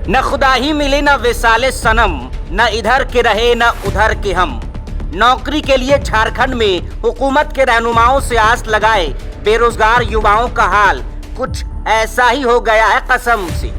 न खुदा ही मिले न विसाले सनम, न इधर के रहे न उधर के हम। नौकरी के लिए झारखंड में हुकूमत के रहनुमाओं से आस लगाए बेरोजगार युवाओं का हाल कुछ ऐसा ही हो गया है कसम से।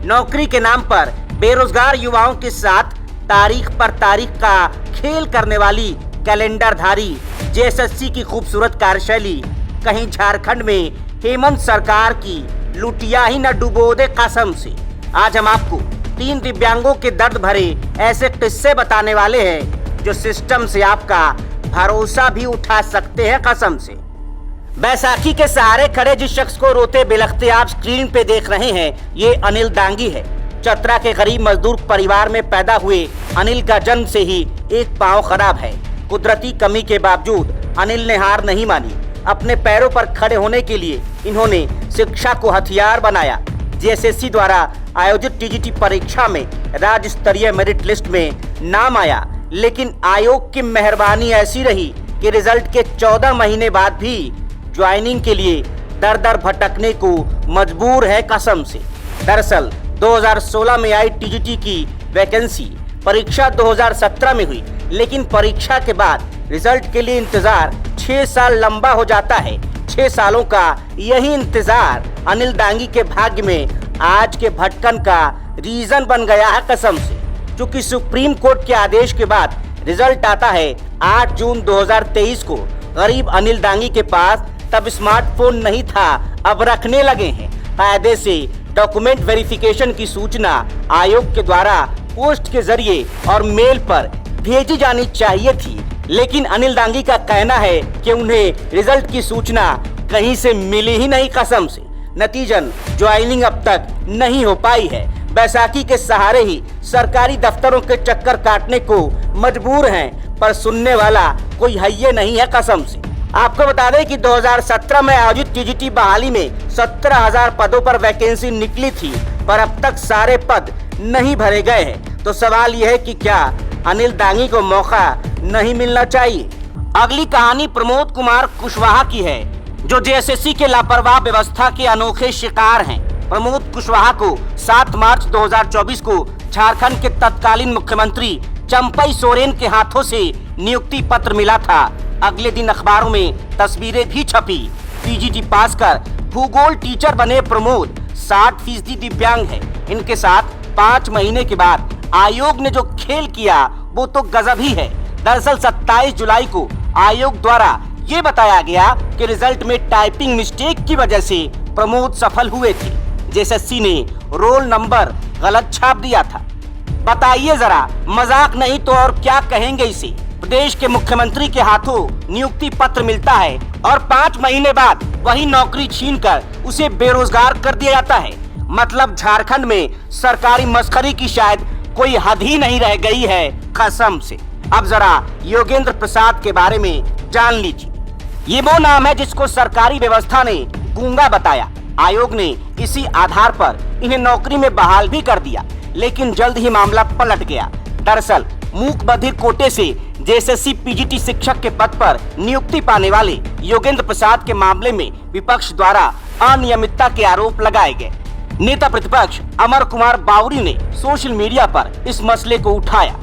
नौकरी के नाम पर बेरोजगार युवाओं के साथ तारीख पर तारीख का खेल करने वाली कैलेंडरधारी जेएसएससी की खूबसूरत कार्यशैली कहीं झारखंड में हेमंत सरकार की लुटिया ही न डुबो दे कसम से। आज हम आपको 3 दिव्यांगों के दर्द भरे ऐसे किस्से बताने वाले हैं जो सिस्टम से आपका भरोसा भी उठा सकते हैं कसम से। बैसाखी के सहारे खड़े जिस शख्स को रोते बिलखते आप स्क्रीन पे देख रहे हैं, ये अनिल दांगी है। चतरा के गरीब मजदूर परिवार में पैदा हुए अनिल का जन्म से ही एक पांव खराब है। कुदरती कमी के बावजूद अनिल ने हार नहीं मानी। अपने पैरों पर खड़े होने के लिए इन्होंने शिक्षा को हथियार बनाया। जेएसएससी द्वारा आयोजित टीजीटी परीक्षा में राज्य स्तरीय मेरिट लिस्ट में नाम आया, लेकिन आयोग की मेहरबानी ऐसी रही कि रिजल्ट के 14 महीने बाद भी ज्वाइनिंग के लिए दर दर भटकने को मजबूर है कसम से। दरअसल 2016 में आई टीजीटी की वैकेंसी परीक्षा 2017 में हुई, लेकिन परीक्षा के बाद रिजल्ट के लिए इंतजार 6 साल लंबा हो जाता है। 6 सालों का यही इंतजार अनिल दांगी के भाग्य में आज के भटकन का रीजन बन गया है कसम से। क्योंकि सुप्रीम कोर्ट के आदेश के बाद रिजल्ट आता है 8 जून 2023 को। गरीब अनिल दांगी के पास तब स्मार्टफोन नहीं था, अब रखने लगे हैं। कायदे से डॉक्यूमेंट वेरिफिकेशन की सूचना आयोग के द्वारा पोस्ट के जरिए और मेल पर भेजी जानी चाहिए थी, लेकिन अनिल दांगी का कहना है कि उन्हें रिजल्ट की सूचना कहीं से मिली ही नहीं कसम से। नतीजन ज्वाइनिंग अब तक नहीं हो पाई है। बैसाखी के सहारे ही सरकारी दफ्तरों के चक्कर काटने को मजबूर हैं, पर सुनने वाला कोई हइये नहीं है कसम से। आपको बता दें कि 2017 में आयोजित टीजीटी बहाली में 17,000 पदों पर वैकेंसी निकली थी, पर अब तक सारे पद नहीं भरे गए हैं। तो सवाल यह है कि क्या अनिल दांगी को मौका नहीं मिलना चाहिए? अगली कहानी प्रमोद कुमार कुशवाहा की है, जो जेएसएससी के लापरवाह व्यवस्था के अनोखे शिकार हैं। प्रमोद कुशवाहा को 7 मार्च 2024 को झारखंड के तत्कालीन मुख्यमंत्री चंपई सोरेन के हाथों से नियुक्ति पत्र मिला था। अगले दिन अखबारों में तस्वीरें भी छपी। टीजीटी पास कर भूगोल टीचर बने प्रमोद 60% दिव्यांग है। इनके साथ 5 महीने के बाद आयोग ने जो खेल किया वो तो गजब ही है। दरअसल 27 जुलाई को आयोग द्वारा ये बताया गया कि रिजल्ट में टाइपिंग मिस्टेक की वजह से प्रमोद सफल हुए थे। जेएसएससी ने रोल नंबर गलत छाप दिया था। बताइए जरा, मजाक नहीं तो और क्या कहेंगे इसे। प्रदेश के मुख्यमंत्री के हाथों नियुक्ति पत्र मिलता है और 5 महीने बाद वही नौकरी छीनकर उसे बेरोजगार कर दिया जाता है। मतलब झारखंड में सरकारी मस्खरी की शायद कोई हद ही नहीं रह गई है कसम से। अब जरा योगेंद्र प्रसाद के बारे में जान लीजिए। ये वो नाम है जिसको सरकारी व्यवस्था ने गूंगा बताया। आयोग ने इसी आधार पर इन्हें नौकरी में बहाल भी कर दिया, लेकिन जल्द ही मामला पलट गया। दरअसल मूक बधिर कोटे से जेएसएससी पीजीटी शिक्षक के पद पर नियुक्ति पाने वाले योगेंद्र प्रसाद के मामले में विपक्ष द्वारा अनियमितता के आरोप लगाए गए। नेता प्रतिपक्ष अमर कुमार बावरी ने सोशल मीडिया पर इस मसले को उठाया।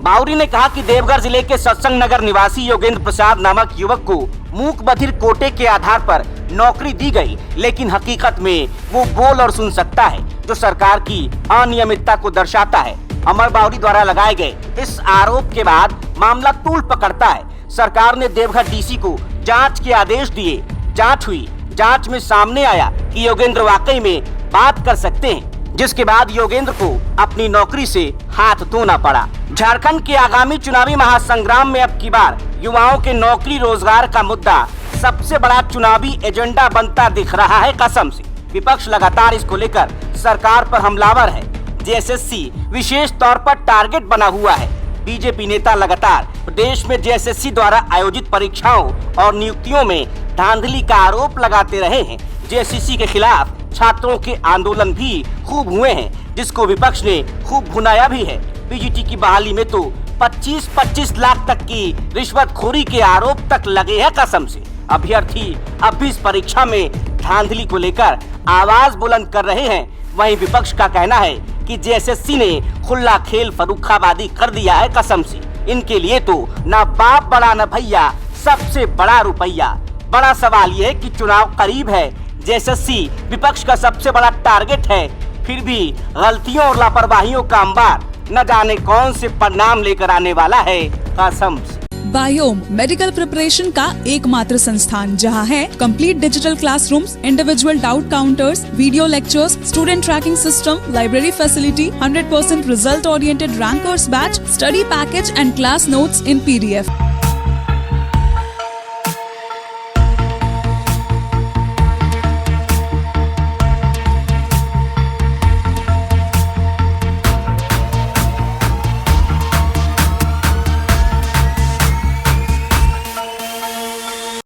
बावरी ने कहा कि देवघर जिले के सत्संग नगर निवासी योगेंद्र प्रसाद नामक युवक को मूक बधिर कोटे के आधार पर नौकरी दी गई, लेकिन हकीकत में वो बोल और सुन सकता है, जो सरकार की अनियमितता को दर्शाता है। अमर बावरी द्वारा लगाए गए इस आरोप के बाद मामला तूल पकड़ता है। सरकार ने देवघर डीसी को जांच के आदेश दिए। जांच हुई। जांच में सामने आया कि योगेंद्र वाकई में बात कर सकते हैं, जिसके बाद योगेंद्र को अपनी नौकरी से हाथ धोना पड़ा। झारखंड के आगामी चुनावी महासंग्राम में अब की बार युवाओं के नौकरी रोजगार का मुद्दा सबसे बड़ा चुनावी एजेंडा बनता दिख रहा है कसम से। विपक्ष लगातार इसको लेकर सरकार पर हमलावर है। जेएसएससी विशेष तौर पर टारगेट बना हुआ है। बीजेपी नेता लगातार प्रदेश में जेएसएससी द्वारा आयोजित परीक्षाओं और नियुक्तियों में धांधली का आरोप लगाते रहे हैं। जेएसएससी के खिलाफ छात्रों के आंदोलन भी खूब हुए हैं, जिसको विपक्ष ने खूब भुनाया भी है। पीजीटी की बहाली में तो 25-25 लाख तक की रिश्वतखोरी के आरोप तक लगे हैं कसम से। अभ्यर्थी अब भी इस परीक्षा में धांधली को लेकर आवाज बुलंद कर रहे हैं। वहीं विपक्ष का कहना है कि जेएसएससी ने खुला खेल फर्रुखाबादी कर दिया है कसम से। इनके लिए तो ना बाप बड़ा न भैया, सबसे बड़ा रुपया। बड़ा सवाल ये है कि चुनाव करीब है, जेएसएससी विपक्ष का सबसे बड़ा टारगेट है, फिर भी गलतियों और लापरवाहियों का अंबार न जाने कौन से परिणाम लेकर आने वाला है कसम से। बायोम मेडिकल प्रिपरेशन का एकमात्र संस्थान जहां है complete digital classrooms, individual doubt counters, video lectures, student tracking system, library facility, 100% result oriented rankers batch, study package and class notes in PDF।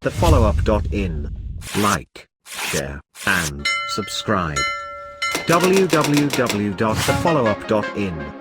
thefollowup.in. Like, share, and subscribe. www.thefollowup.in